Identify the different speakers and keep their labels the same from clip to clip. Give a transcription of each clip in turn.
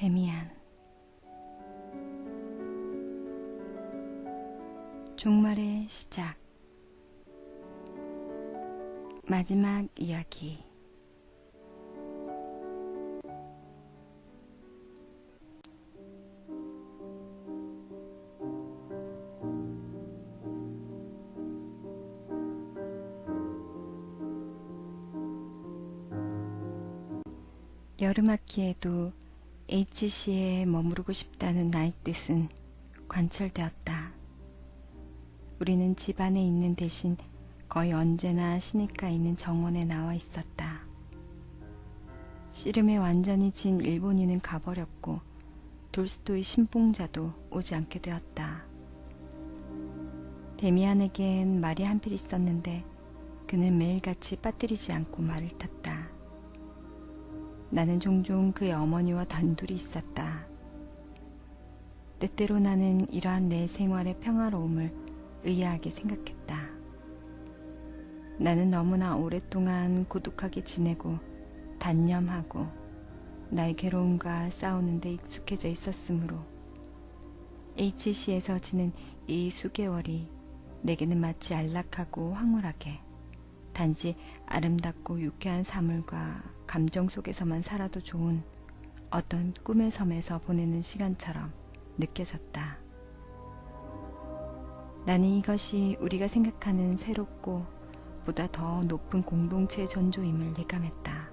Speaker 1: 데미안. 종말의 시작. 마지막 이야기. 여름학기에도 HC에 머무르고 싶다는 나의 뜻은 관철되었다. 우리는 집 안에 있는 대신 거의 언제나 시내가에 있는 정원에 나와 있었다. 씨름에 완전히 진 일본인은 가버렸고 돌스토이 신봉자도 오지 않게 되었다. 데미안에겐 말이 한필 있었는데 그는 매일같이 빠뜨리지 않고 말을 탔다. 나는 종종 그의 어머니와 단둘이 있었다. 때때로 나는 이러한 내 생활의 평화로움을 의아하게 생각했다. 나는 너무나 오랫동안 고독하게 지내고 단념하고 나의 괴로움과 싸우는 데 익숙해져 있었으므로 HC에서 지낸 이 수개월이 내게는 마치 안락하고 황홀하게 단지 아름답고 유쾌한 사물과 감정 속에서만 살아도 좋은 어떤 꿈의 섬에서 보내는 시간처럼 느껴졌다. 나는 이것이 우리가 생각하는 새롭고 보다 더 높은 공동체의 전조임을 예감했다.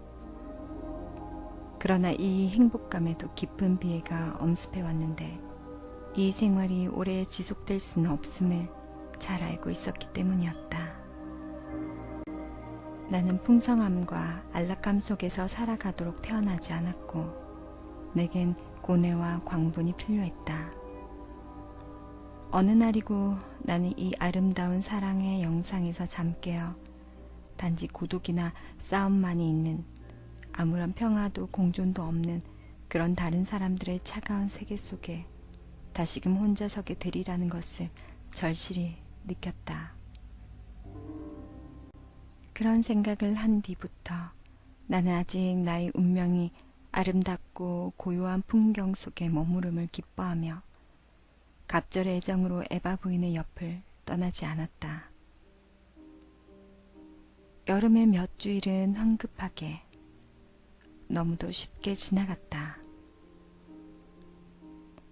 Speaker 1: 그러나 이 행복감에도 깊은 비애가 엄습해 왔는데 이 생활이 오래 지속될 수는 없음을 잘 알고 있었기 때문이었다. 나는 풍성함과 안락함 속에서 살아가도록 태어나지 않았고 내겐 고뇌와 광분이 필요했다. 어느 날이고 나는 이 아름다운 사랑의 영상에서 잠깨어 단지 고독이나 싸움만이 있는 아무런 평화도 공존도 없는 그런 다른 사람들의 차가운 세계 속에 다시금 혼자 서게 되리라는 것을 절실히 느꼈다. 그런 생각을 한 뒤부터 나는 아직 나의 운명이 아름답고 고요한 풍경 속에 머무름을 기뻐하며 갑절의 애정으로 에바 부인의 옆을 떠나지 않았다. 여름의 몇 주일은 황급하게 너무도 쉽게 지나갔다.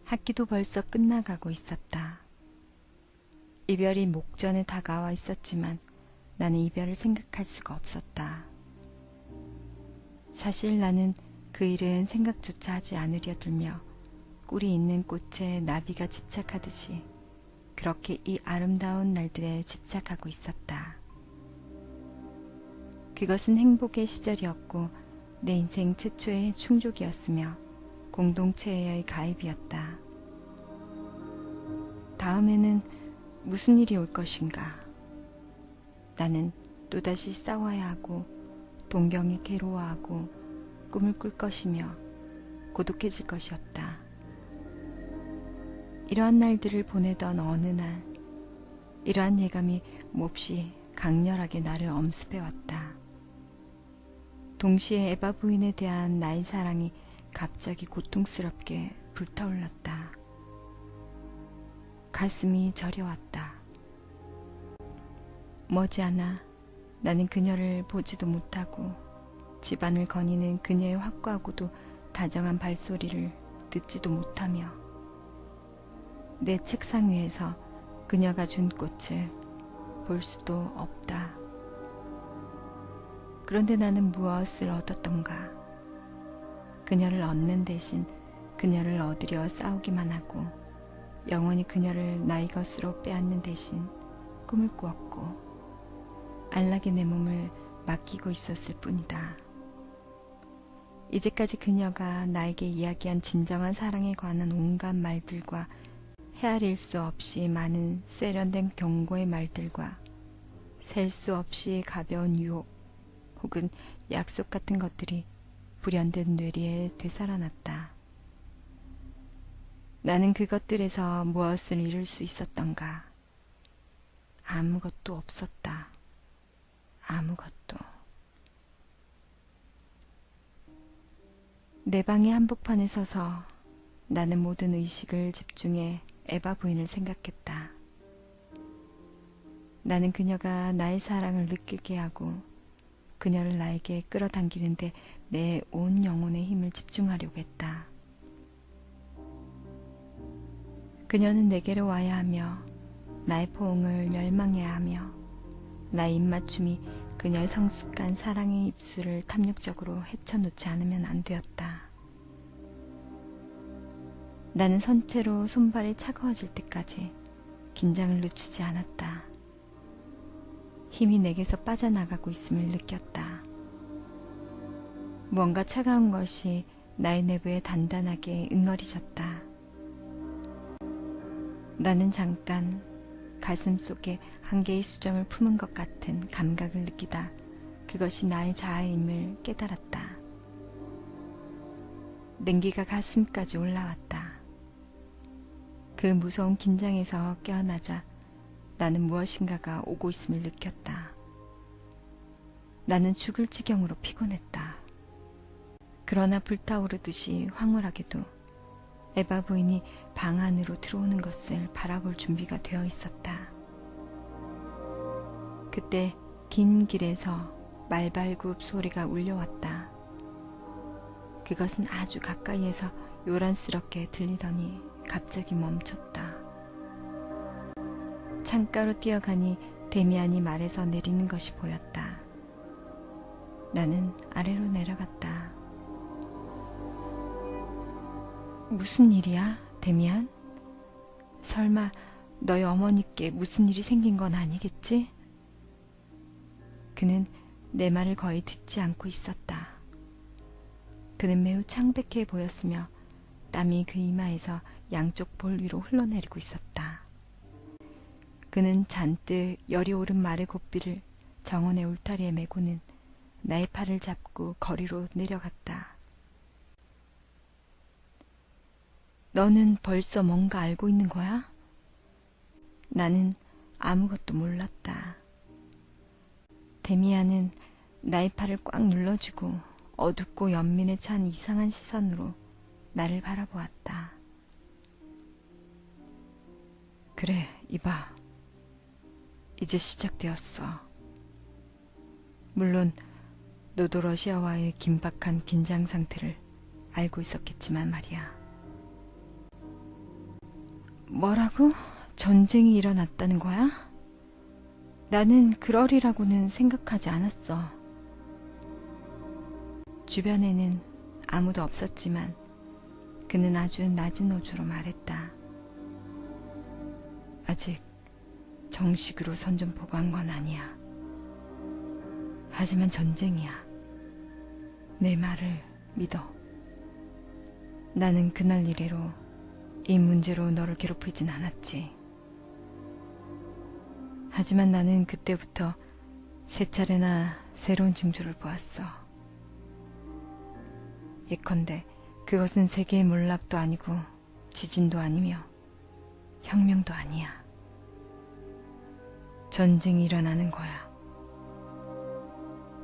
Speaker 1: 학기도 벌써 끝나가고 있었다. 이별이 목전에 다가와 있었지만 나는 이별을 생각할 수가 없었다. 사실 나는 그 일은 생각조차 하지 않으려 들며 꿀이 있는 꽃에 나비가 집착하듯이 그렇게 이 아름다운 날들에 집착하고 있었다. 그것은 행복의 시절이었고 내 인생 최초의 충족이었으며 공동체의 가입이었다. 다음에는 무슨 일이 올 것인가? 나는 또다시 싸워야 하고 동경에 괴로워하고 꿈을 꿀 것이며 고독해질 것이었다. 이러한 날들을 보내던 어느 날 이러한 예감이 몹시 강렬하게 나를 엄습해왔다. 동시에 에바 부인에 대한 나의 사랑이 갑자기 고통스럽게 불타올랐다. 가슴이 저려왔다. 머지않아 나는 그녀를 보지도 못하고 집안을 거니는 그녀의 확고하고도 다정한 발소리를 듣지도 못하며 내 책상 위에서 그녀가 준 꽃을 볼 수도 없다. 그런데 나는 무엇을 얻었던가? 그녀를 얻는 대신 그녀를 얻으려 싸우기만 하고 영원히 그녀를 나의 것으로 빼앗는 대신 꿈을 꾸었고 안락의 내 몸을 맡기고 있었을 뿐이다. 이제까지 그녀가 나에게 이야기한 진정한 사랑에 관한 온갖 말들과 헤아릴 수 없이 많은 세련된 경고의 말들과 셀 수 없이 가벼운 유혹 혹은 약속 같은 것들이 불현듯 뇌리에 되살아났다. 나는 그것들에서 무엇을 이룰 수 있었던가? 아무것도 없었다. 아무것도. 내 방의 한복판에 서서 나는 모든 의식을 집중해 에바 부인을 생각했다. 나는 그녀가 나의 사랑을 느끼게 하고 그녀를 나에게 끌어당기는데 내 온 영혼의 힘을 집중하려고 했다. 그녀는 내게로 와야 하며 나의 포옹을 열망해야 하며 나의 입맞춤이 그녀의 성숙한 사랑의 입술을 탐욕적으로 헤쳐놓지 않으면 안 되었다. 나는 선체로 손발이 차가워질 때까지 긴장을 늦추지 않았다. 힘이 내게서 빠져나가고 있음을 느꼈다. 무언가 차가운 것이 나의 내부에 단단하게 응어리졌다. 나는 잠깐 가슴 속에 한 개의 수정을 품은 것 같은 감각을 느끼다 그것이 나의 자아임을 깨달았다. 냉기가 가슴까지 올라왔다. 그 무서운 긴장에서 깨어나자 나는 무엇인가가 오고 있음을 느꼈다. 나는 죽을 지경으로 피곤했다. 그러나 불타오르듯이 황홀하게도 에바 부인이 방 안으로 들어오는 것을 바라볼 준비가 되어 있었다. 그때 긴 길에서 말발굽 소리가 울려왔다. 그것은 아주 가까이에서 요란스럽게 들리더니 갑자기 멈췄다. 창가로 뛰어가니 데미안이 말에서 내리는 것이 보였다. 나는 아래로 내려갔다. 무슨 일이야, 데미안? 설마 너희 어머니께 무슨 일이 생긴 건 아니겠지? 그는 내 말을 거의 듣지 않고 있었다. 그는 매우 창백해 보였으며 땀이 그 이마에서 양쪽 볼 위로 흘러내리고 있었다. 그는 잔뜩 열이 오른 말의 고삐를 정원의 울타리에 메고는 나의 팔을 잡고 거리로 내려갔다. 너는 벌써 뭔가 알고 있는 거야? 나는 아무것도 몰랐다. 데미안은 나의 팔을 꽉 눌러주고 어둡고 연민에 찬 이상한 시선으로 나를 바라보았다. 그래, 이봐. 이제 시작되었어. 물론 너도 러시아와의 긴박한 긴장 상태를 알고 있었겠지만 말이야. 뭐라고? 전쟁이 일어났다는 거야? 나는 그러리라고는 생각하지 않았어. 주변에는 아무도 없었지만 그는 아주 낮은 어조로 말했다. 아직 정식으로 선전포고 한 건 아니야. 하지만 전쟁이야. 내 말을 믿어. 나는 그날 이래로 이 문제로 너를 괴롭히진 않았지. 하지만 나는 그때부터 세 차례나 새로운 징조를 보았어. 예컨대 그것은 세계의 몰락도 아니고 지진도 아니며 혁명도 아니야. 전쟁이 일어나는 거야.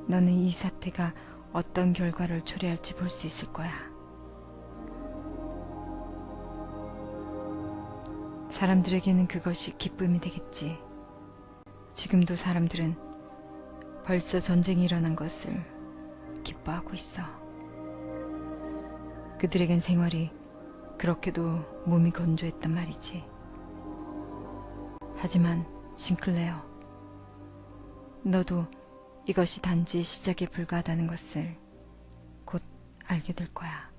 Speaker 1: 너는 이 사태가 어떤 결과를 초래할지 볼 수 있을 거야. 사람들에게는 그것이 기쁨이 되겠지. 지금도 사람들은 벌써 전쟁이 일어난 것을 기뻐하고 있어. 그들에겐 생활이 그렇게도 몸이 건조했단 말이지. 하지만 싱클레어, 너도 이것이 단지 시작에 불과하다는 것을 곧 알게 될 거야.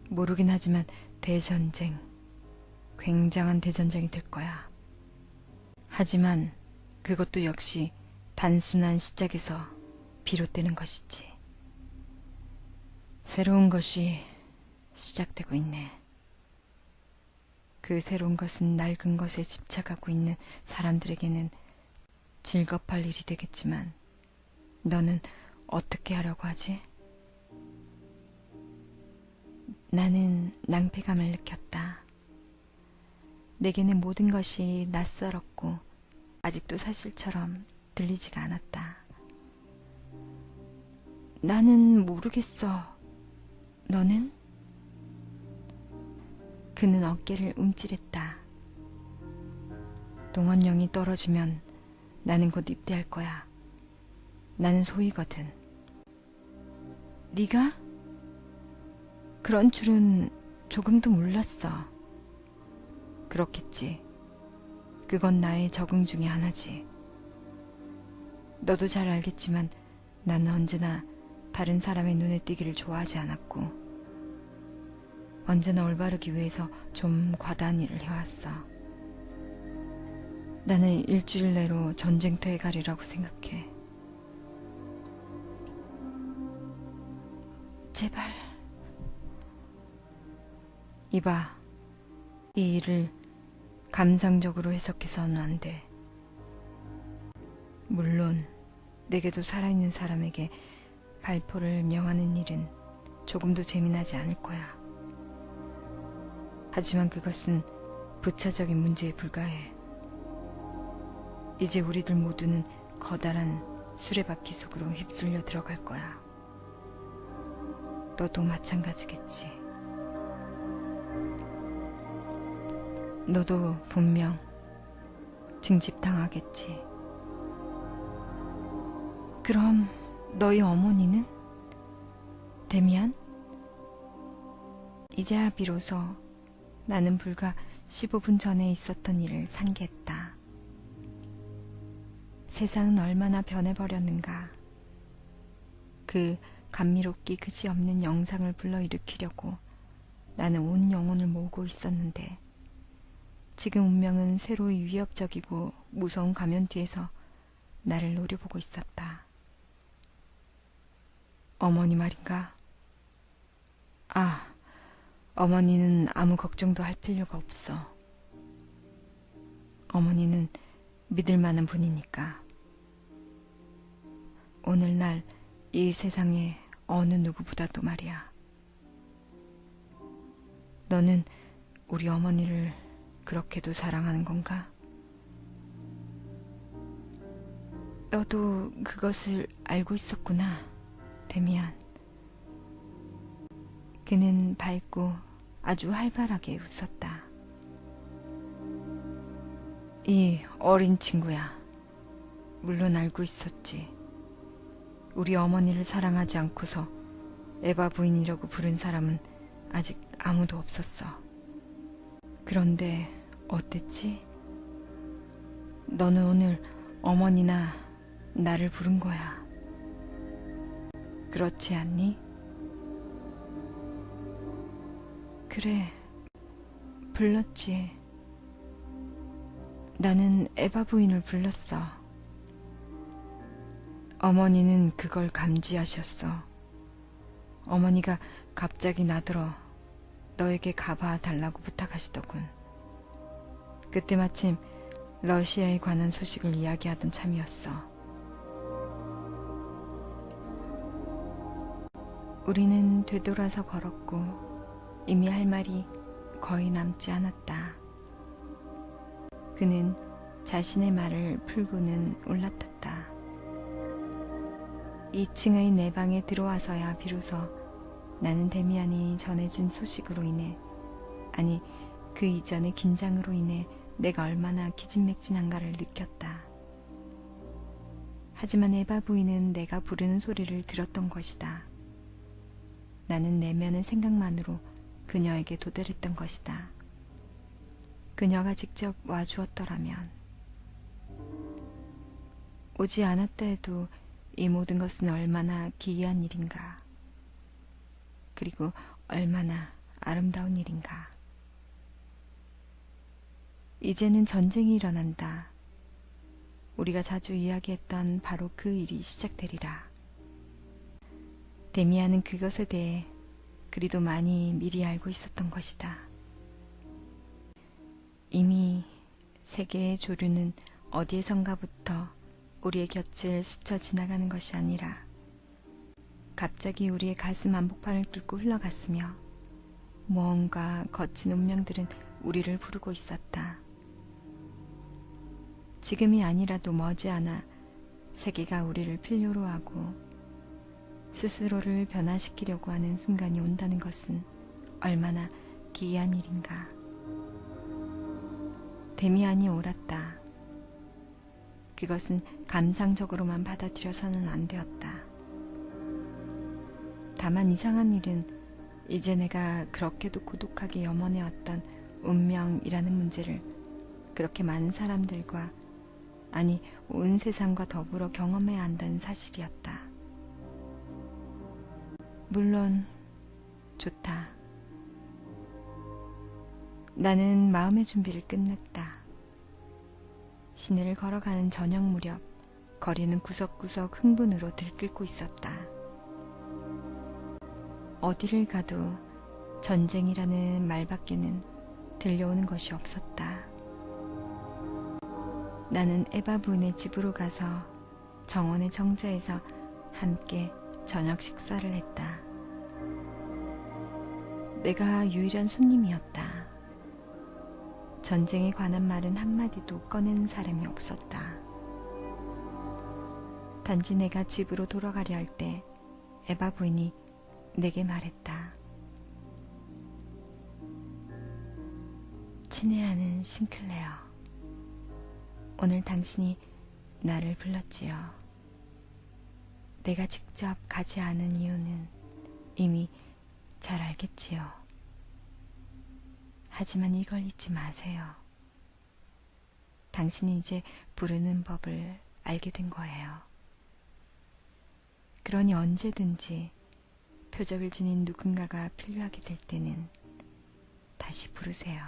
Speaker 1: 모르긴 하지만 대전쟁, 굉장한 대전쟁이 될 거야. 하지만 그것도 역시 단순한 시작에서 비롯되는 것이지. 새로운 것이 시작되고 있네. 그 새로운 것은 낡은 것에 집착하고 있는 사람들에게는 즐겁할 일이 되겠지만 너는 어떻게 하려고 하지? 나는 낭패감을 느꼈다. 내게는 모든 것이 낯설었고 아직도 사실처럼 들리지가 않았다. 나는 모르겠어. 너는? 그는 어깨를 움찔했다. 동원령이 떨어지면 나는 곧 입대할 거야. 나는 소희거든. 네가? 그런 줄은 조금도 몰랐어. 그렇겠지. 그건 나의 적응 중에 하나지. 너도 잘 알겠지만 나는 언제나 다른 사람의 눈에 띄기를 좋아하지 않았고 언제나 올바르기 위해서 좀 과다한 일을 해왔어. 나는 일주일 내로 전쟁터에 가리라고 생각해. 제발. 이봐, 이 일을 감상적으로 해석해서는 안 돼. 물론 내게도 살아있는 사람에게 발포를 명하는 일은 조금도 재미나지 않을 거야. 하지만 그것은 부차적인 문제에 불과해. 이제 우리들 모두는 커다란 수레바퀴 속으로 휩쓸려 들어갈 거야. 너도 마찬가지겠지. 너도 분명 징집당하겠지. 그럼 너희 어머니는? 데미안? 이제야 비로소 나는 불과 15분 전에 있었던 일을 상기했다. 세상은 얼마나 변해버렸는가. 그 감미롭기 그지없는 영상을 불러일으키려고 나는 온 영혼을 모으고 있었는데 지금 운명은 새로이 위협적이고 무서운 가면 뒤에서 나를 노려보고 있었다. 어머니 말인가? 아, 어머니는 아무 걱정도 할 필요가 없어. 어머니는 믿을 만한 분이니까. 오늘날 이 세상에 어느 누구보다도 말이야. 너는 우리 어머니를 그렇게도 사랑하는 건가? 너도 그것을 알고 있었구나, 데미안. 그는 밝고 아주 활발하게 웃었다. 이 어린 친구야. 물론 알고 있었지. 우리 어머니를 사랑하지 않고서 에바 부인이라고 부른 사람은 아직 아무도 없었어. 그런데 어땠지? 너는 오늘 어머니나 나를 부른 거야. 그렇지 않니? 그래, 불렀지. 나는 에바 부인을 불렀어. 어머니는 그걸 감지하셨어. 어머니가 갑자기 나더러 너에게 가봐 달라고 부탁하시더군. 그때 마침 러시아에 관한 소식을 이야기하던 참이었어. 우리는 되돌아서 걸었고 이미 할 말이 거의 남지 않았다. 그는 자신의 말을 풀고는 올라탔다. 2층의 내 방에 들어와서야 비로소 나는 데미안이 전해준 소식으로 인해, 아니 그 이전의 긴장으로 인해 내가 얼마나 기진맥진한가를 느꼈다. 하지만 에바 부인은 내가 부르는 소리를 들었던 것이다. 나는 내면의 생각만으로 그녀에게 도달했던 것이다. 그녀가 직접 와주었더라면. 오지 않았다 해도 이 모든 것은 얼마나 기이한 일인가. 그리고 얼마나 아름다운 일인가. 이제는 전쟁이 일어난다. 우리가 자주 이야기했던 바로 그 일이 시작되리라. 데미안은 그것에 대해 그리도 많이 미리 알고 있었던 것이다. 이미 세계의 조류는 어디에선가부터 우리의 곁을 스쳐 지나가는 것이 아니라 갑자기 우리의 가슴 한복판을 뚫고 흘러갔으며 무언가 거친 운명들은 우리를 부르고 있었다. 지금이 아니라도 머지않아 세계가 우리를 필요로 하고 스스로를 변화시키려고 하는 순간이 온다는 것은 얼마나 기이한 일인가. 데미안이 옳았다. 그것은 감상적으로만 받아들여서는 안 되었다. 다만 이상한 일은 이제 내가 그렇게도 고독하게 염원해왔던 운명이라는 문제를 그렇게 많은 사람들과, 아니 온 세상과 더불어 경험해야 한다는 사실이었다. 물론 좋다. 나는 마음의 준비를 끝냈다. 시내를 걸어가는 저녁 무렵 거리는 구석구석 흥분으로 들끓고 있었다. 어디를 가도 전쟁이라는 말밖에는 들려오는 것이 없었다. 나는 에바 부인의 집으로 가서 정원의 정자에서 함께 저녁 식사를 했다. 내가 유일한 손님이었다. 전쟁에 관한 말은 한마디도 꺼내는 사람이 없었다. 단지 내가 집으로 돌아가려 할 때 에바 부인이 내게 말했다. 친애하는 싱클레어, 오늘 당신이 나를 불렀지요. 내가 직접 가지 않은 이유는 이미 잘 알겠지요. 하지만 이걸 잊지 마세요. 당신이 이제 부르는 법을 알게 된 거예요. 그러니 언제든지 표적을 지닌 누군가가 필요하게 될 때는 다시 부르세요.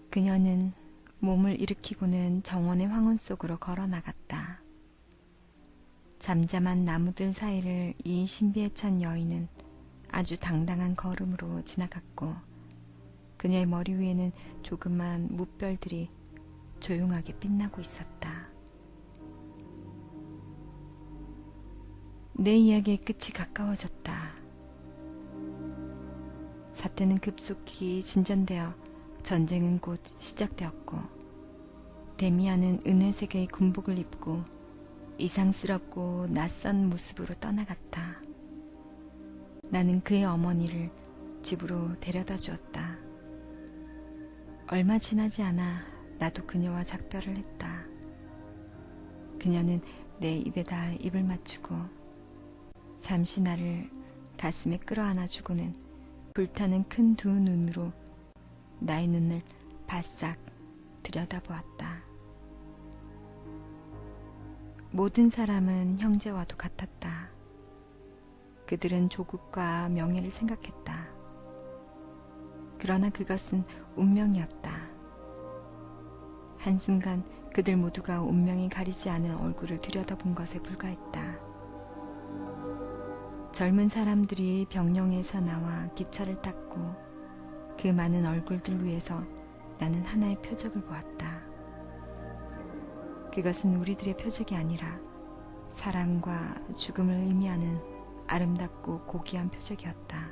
Speaker 1: 그녀는 몸을 일으키고는 정원의 황혼 속으로 걸어 나갔다. 잠잠한 나무들 사이를 이 신비에 찬 여인은 아주 당당한 걸음으로 지나갔고, 그녀의 머리 위에는 조그만 무별들이 조용하게 빛나고 있었다. 내 이야기의 끝이 가까워졌다. 사태는 급속히 진전되어 전쟁은 곧 시작되었고, 데미안은 은회색의 군복을 입고 이상스럽고 낯선 모습으로 떠나갔다. 나는 그의 어머니를 집으로 데려다 주었다. 얼마 지나지 않아 나도 그녀와 작별을 했다. 그녀는 내 입에다 입을 맞추고 잠시 나를 가슴에 끌어안아 주고는 불타는 큰 두 눈으로 나의 눈을 바싹 들여다보았다. 모든 사람은 형제와도 같았다. 그들은 조국과 명예를 생각했다. 그러나 그것은 운명이었다. 한순간 그들 모두가 운명이 가리지 않은 얼굴을 들여다본 것에 불과했다. 젊은 사람들이 병영에서 나와 기차를 탔고 그 많은 얼굴들 위에서 나는 하나의 표적을 보았다. 그것은 우리들의 표적이 아니라 사랑과 죽음을 의미하는 아름답고 고귀한 표적이었다.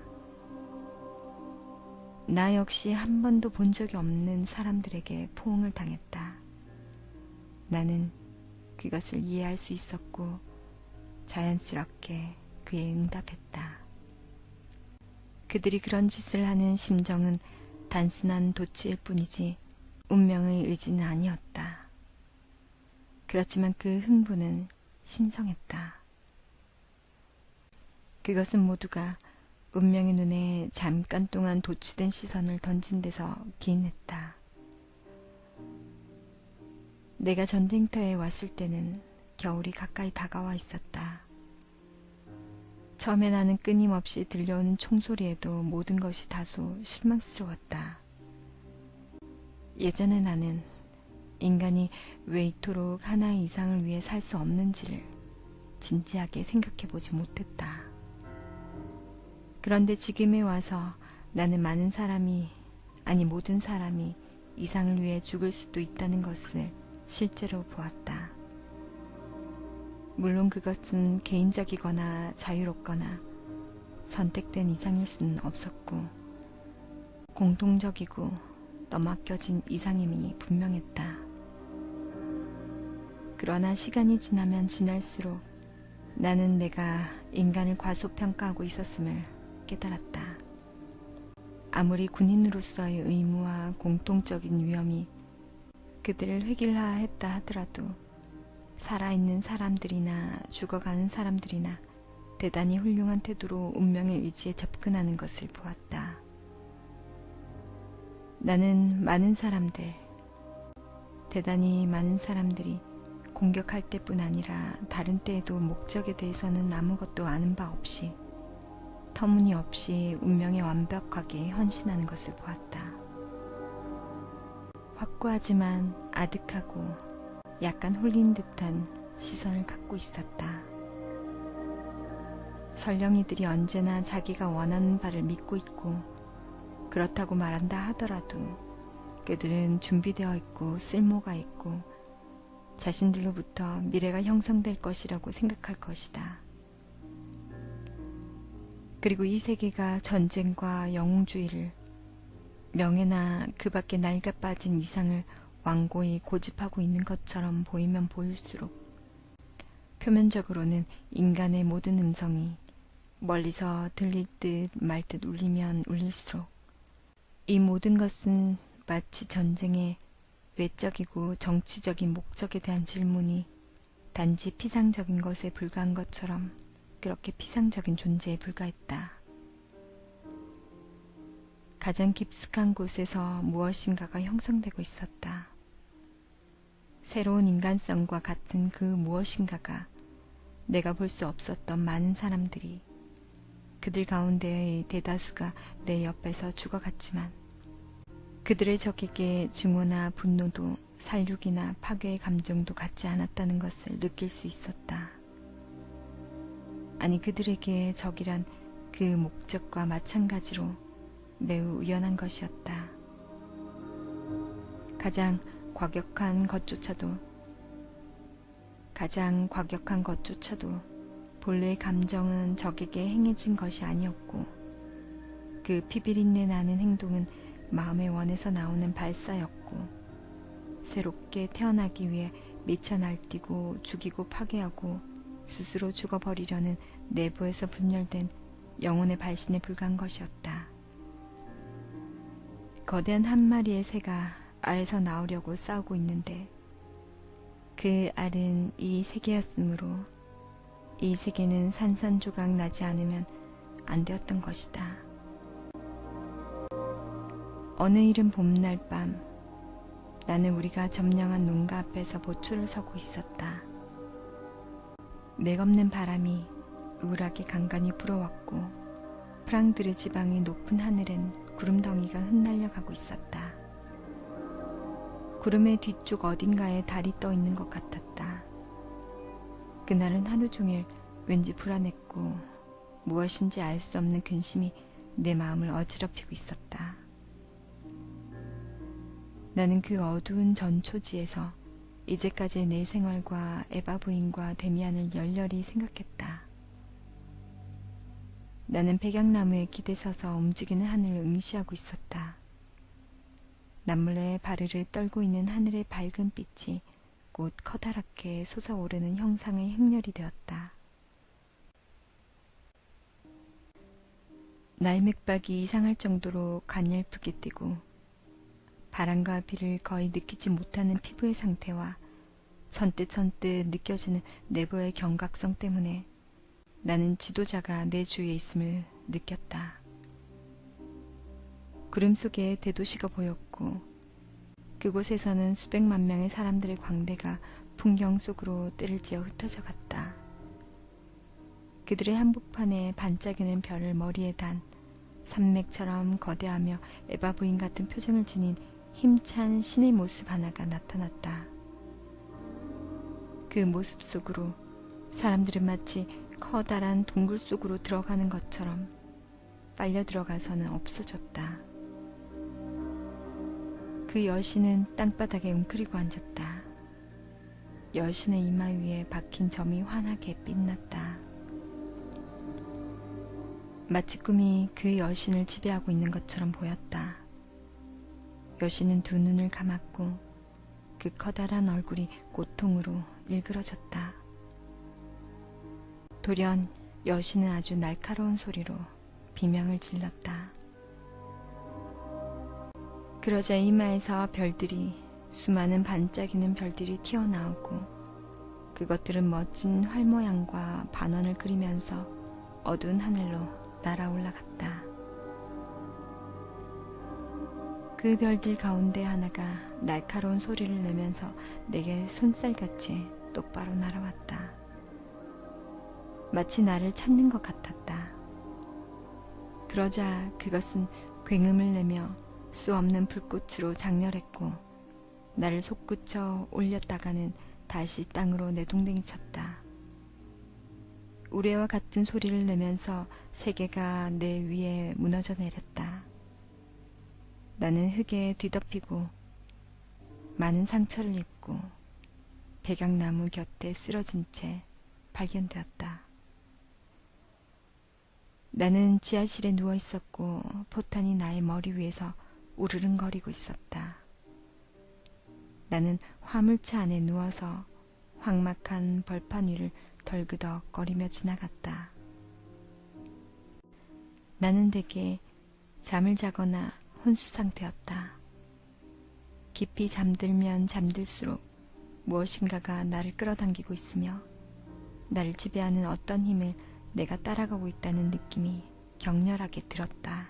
Speaker 1: 나 역시 한 번도 본 적이 없는 사람들에게 포옹을 당했다. 나는 그것을 이해할 수 있었고 자연스럽게 그에 응답했다. 그들이 그런 짓을 하는 심정은 단순한 도취일 뿐이지 운명의 의지는 아니었다. 그렇지만 그 흥분은 신성했다. 그것은 모두가 운명의 눈에 잠깐 동안 도취된 시선을 던진 데서 기인했다. 내가 전쟁터에 왔을 때는 겨울이 가까이 다가와 있었다. 처음에 나는 끊임없이 들려오는 총소리에도 모든 것이 다소 실망스러웠다. 예전에 나는 인간이 왜 이토록 하나의 이상을 위해 살 수 없는지를 진지하게 생각해보지 못했다. 그런데 지금에 와서 나는 많은 사람이, 아니 모든 사람이 이상을 위해 죽을 수도 있다는 것을 실제로 보았다. 물론 그것은 개인적이거나 자유롭거나 선택된 이상일 수는 없었고 공통적이고 떠맡겨진 이상임이 분명했다. 그러나 시간이 지나면 지날수록 나는 내가 인간을 과소평가하고 있었음을 깨달았다. 아무리 군인으로서의 의무와 공통적인 위험이 그들을 획일화했다 하더라도 살아있는 사람들이나 죽어가는 사람들이나 대단히 훌륭한 태도로 운명의 의지에 접근하는 것을 보았다. 나는 많은 사람들, 대단히 많은 사람들이 공격할 때뿐 아니라 다른 때에도 목적에 대해서는 아무것도 아는 바 없이 터무니없이 운명에 완벽하게 헌신하는 것을 보았다. 확고하지만 아득하고 약간 홀린 듯한 시선을 갖고 있었다. 설령이들이 언제나 자기가 원하는 바를 믿고 있고 그렇다고 말한다 하더라도 그들은 준비되어 있고 쓸모가 있고 자신들로부터 미래가 형성될 것이라고 생각할 것이다. 그리고 이 세계가 전쟁과 영웅주의를 명예나 그 밖에 낡아 빠진 이상을 완고히 고집하고 있는 것처럼 보이면 보일수록 표면적으로는 인간의 모든 음성이 멀리서 들릴 듯 말 듯 울리면 울릴수록 이 모든 것은 마치 전쟁의 외적이고 정치적인 목적에 대한 질문이 단지 피상적인 것에 불과한 것처럼 그렇게 피상적인 존재에 불과했다. 가장 깊숙한 곳에서 무엇인가가 형성되고 있었다. 새로운 인간성과 같은 그 무엇인가가 내가 볼 수 없었던 많은 사람들이 그들 가운데의 대다수가 내 옆에서 죽어갔지만 그들의 적에게 증오나 분노도 살육이나 파괴의 감정도 갖지 않았다는 것을 느낄 수 있었다. 아니 그들에게 적이란 그 목적과 마찬가지로 매우 우연한 것이었다. 가장 과격한 것조차도 본래의 감정은 적에게 행해진 것이 아니었고 그 피비린내 나는 행동은 마음의 원에서 나오는 발사였고 새롭게 태어나기 위해 미쳐 날뛰고 죽이고 파괴하고 스스로 죽어버리려는 내부에서 분열된 영혼의 발신에 불과한 것이었다. 거대한 한 마리의 새가 알에서 나오려고 싸우고 있는데 그 알은 이 세계였으므로 이 세계는 산산조각 나지 않으면 안 되었던 것이다. 어느 이른 봄날 밤 나는 우리가 점령한 농가 앞에서 보초를 서고 있었다. 맥없는 바람이 우울하게 간간히 불어왔고 프랑드르 지방의 높은 하늘엔 구름덩이가 흩날려 가고 있었다. 구름의 뒤쪽 어딘가에 달이 떠 있는 것 같았다. 그날은 하루 종일 왠지 불안했고 무엇인지 알 수 없는 근심이 내 마음을 어지럽히고 있었다. 나는 그 어두운 전초지에서 이제까지의 내 생활과 에바 부인과 데미안을 열렬히 생각했다. 나는 백약나무에 기대서서 움직이는 하늘을 응시하고 있었다. 남몰래 바르르 떨고 있는 하늘의 밝은 빛이 곧 커다랗게 솟아오르는 형상의 행렬이 되었다. 나의 맥박이 이상할 정도로 가냘프게 뛰고 바람과 비를 거의 느끼지 못하는 피부의 상태와 선뜻선뜻 느껴지는 내부의 경각성 때문에 나는 지도자가 내 주위에 있음을 느꼈다. 구름 속에 대도시가 보였고 그곳에서는 수백만 명의 사람들의 광대가 풍경 속으로 떼를 지어 흩어져 갔다. 그들의 한복판에 반짝이는 별을 머리에 단 산맥처럼 거대하며 에바 부인 같은 표정을 지닌 힘찬 신의 모습 하나가 나타났다. 그 모습 속으로 사람들은 마치 커다란 동굴 속으로 들어가는 것처럼 빨려 들어가서는 없어졌다. 그 여신은 땅바닥에 웅크리고 앉았다. 여신의 이마 위에 박힌 점이 환하게 빛났다. 마치 꿈이 그 여신을 지배하고 있는 것처럼 보였다. 여신은 두 눈을 감았고 그 커다란 얼굴이 고통으로 일그러졌다. 돌연 여신은 아주 날카로운 소리로 비명을 질렀다. 그러자 이마에서 별들이, 수많은 반짝이는 별들이 튀어나오고 그것들은 멋진 활 모양과 반원을 그리면서 어두운 하늘로 날아 올라갔다. 그 별들 가운데 하나가 날카로운 소리를 내면서 내게 손살같이 똑바로 날아왔다. 마치 나를 찾는 것 같았다. 그러자 그것은 굉음을 내며 수없는 불꽃으로 장렬했고 나를 솟구쳐 올렸다가는 다시 땅으로 내동댕이 쳤다. 우레와 같은 소리를 내면서 세계가 내 위에 무너져 내렸다. 나는 흙에 뒤덮이고 많은 상처를 입고 백약나무 곁에 쓰러진 채 발견되었다. 나는 지하실에 누워 있었고 포탄이 나의 머리 위에서 우르릉거리고 있었다. 나는 화물차 안에 누워서 황막한 벌판 위를 덜그덕거리며 지나갔다. 나는 대개 잠을 자거나 혼수 상태였다. 깊이 잠들면 잠들수록 무엇인가가 나를 끌어당기고 있으며 나를 지배하는 어떤 힘을 내가 따라가고 있다는 느낌이 격렬하게 들었다.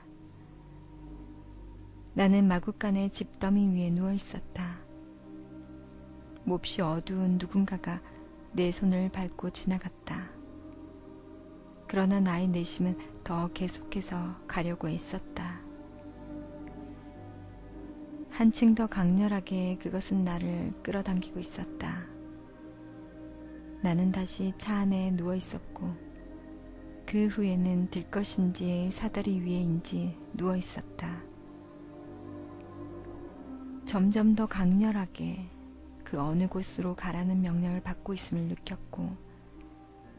Speaker 1: 나는 마구간의 집더미 위에 누워 있었다. 몹시 어두운 누군가가 내 손을 밟고 지나갔다. 그러나 나의 내심은 더 계속해서 가려고 애썼다. 한층 더 강렬하게 그것은 나를 끌어당기고 있었다. 나는 다시 차 안에 누워 있었고 그 후에는 들것인지 사다리 위에인지 누워 있었다. 점점 더 강렬하게 그 어느 곳으로 가라는 명령을 받고 있음을 느꼈고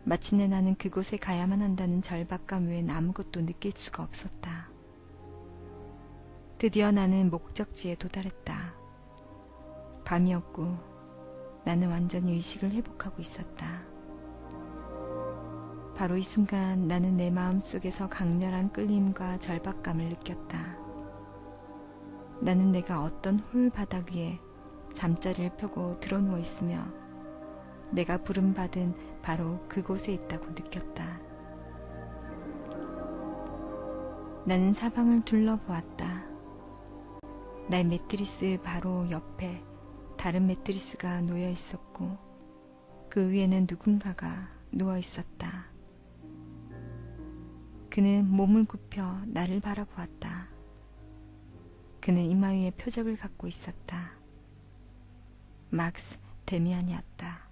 Speaker 1: 마침내 나는 그곳에 가야만 한다는 절박감 외엔 아무것도 느낄 수가 없었다. 드디어 나는 목적지에 도달했다. 밤이었고 나는 완전히 의식을 회복하고 있었다. 바로 이 순간 나는 내 마음속에서 강렬한 끌림과 절박감을 느꼈다. 나는 내가 어떤 홀 바닥 위에 잠자리를 펴고 드러누워 있으며 내가 부름받은 바로 그곳에 있다고 느꼈다. 나는 사방을 둘러보았다. 나의 매트리스 바로 옆에 다른 매트리스가 놓여 있었고 그 위에는 누군가가 누워 있었다. 그는 몸을 굽혀 나를 바라보았다. 그는 이마 위에 표적을 갖고 있었다. 막스 데미안이었다.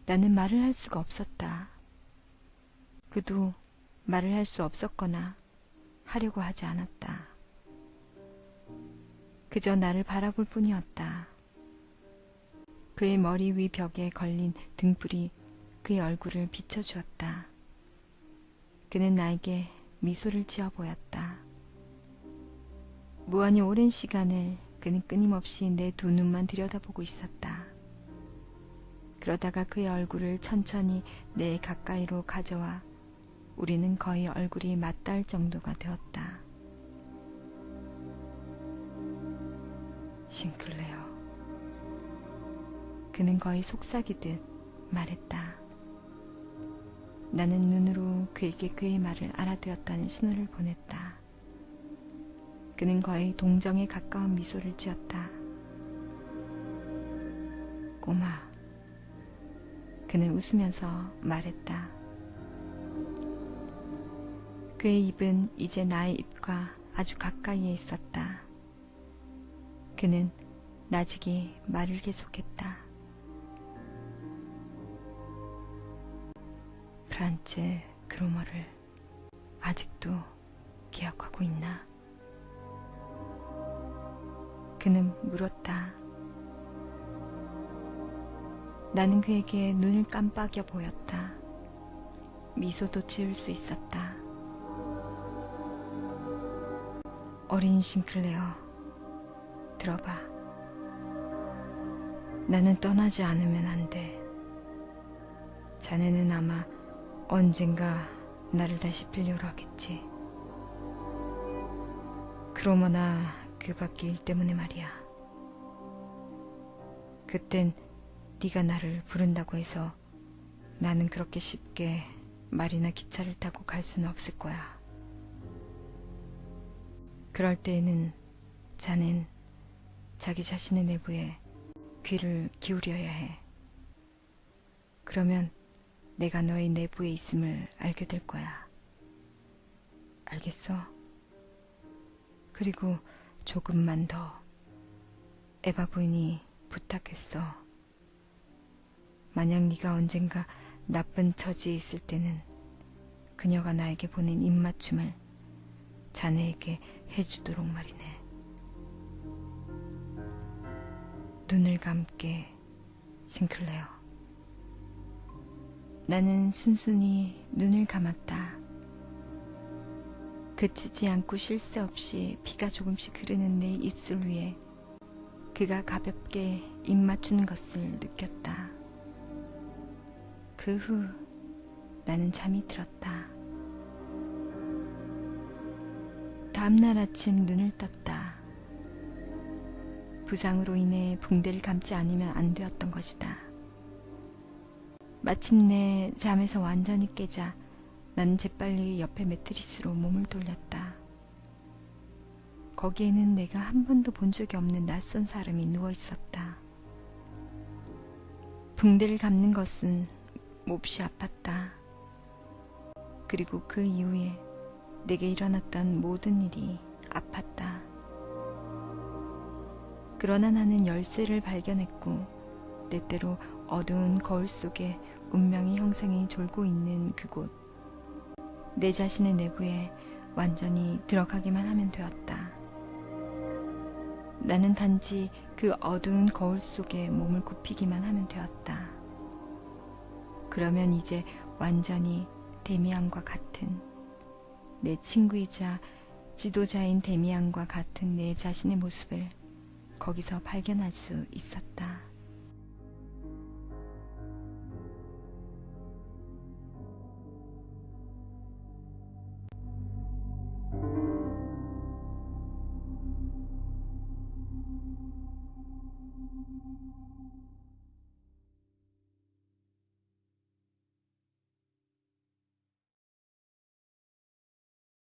Speaker 1: 나는 말을 할 수가 없었다. 그도 말을 할 수 없었거나 하려고 하지 않았다. 그저 나를 바라볼 뿐이었다. 그의 머리 위 벽에 걸린 등불이 그의 얼굴을 비춰주었다. 그는 나에게 미소를 지어 보였다. 무한히 오랜 시간을 그는 끊임없이 내 두 눈만 들여다보고 있었다. 그러다가 그의 얼굴을 천천히 내 가까이로 가져와 우리는 거의 얼굴이 맞닿을 정도가 되었다. 싱클레어. 그는 거의 속삭이듯 말했다. 나는 눈으로 그에게 그의 말을 알아들었다는 신호를 보냈다. 그는 거의 동정에 가까운 미소를 지었다. 꼬마. 그는 웃으면서 말했다. 그의 입은 이제 나의 입과 아주 가까이에 있었다. 그는 나직이 말을 계속했다. 프란츠 그로머를 아직도 기억하고 있나? 그는 물었다. 나는 그에게 눈을 깜빡여 보였다. 미소도 지을 수 있었다. 어린 싱클레어, 들어봐. 나는 떠나지 않으면 안 돼. 자네는 아마 언젠가 나를 다시 필요로 하겠지. 그러머나 그 밖의 일 때문에 말이야. 그땐 네가 나를 부른다고 해서 나는 그렇게 쉽게 말이나 기차를 타고 갈 수는 없을 거야. 그럴 때에는 자넨 자기 자신의 내부에 귀를 기울여야 해. 그러면 내가 너의 내부에 있음을 알게 될 거야. 알겠어? 그리고 조금만 더. 에바 부인이 부탁했어. 만약 네가 언젠가 나쁜 처지에 있을 때는 그녀가 나에게 보낸 입맞춤을 자네에게 해주도록 말이네. 눈을 감게, 싱클레어. 나는 순순히 눈을 감았다. 그치지 않고 쉴 새 없이 피가 조금씩 흐르는 내 입술 위에 그가 가볍게 입 맞추는 것을 느꼈다. 그 후 나는 잠이 들었다. 다음날 아침 눈을 떴다. 부상으로 인해 붕대를 감지 않으면 안 되었던 것이다. 마침내 잠에서 완전히 깨자 나는 재빨리 옆에 매트리스로 몸을 돌렸다. 거기에는 내가 한 번도 본 적이 없는 낯선 사람이 누워 있었다. 붕대를 감는 것은 몹시 아팠다. 그리고 그 이후에 내게 일어났던 모든 일이 아팠다. 그러나 나는 열쇠를 발견했고 때때로 어두운 거울 속에 운명의 형상이 졸고 있는 그곳, 내 자신의 내부에 완전히 들어가기만 하면 되었다. 나는 단지 그 어두운 거울 속에 몸을 굽히기만 하면 되었다. 그러면 이제 완전히 데미안과 같은, 내 친구이자 지도자인 데미안과 같은 내 자신의 모습을 거기서 발견할 수 있었다.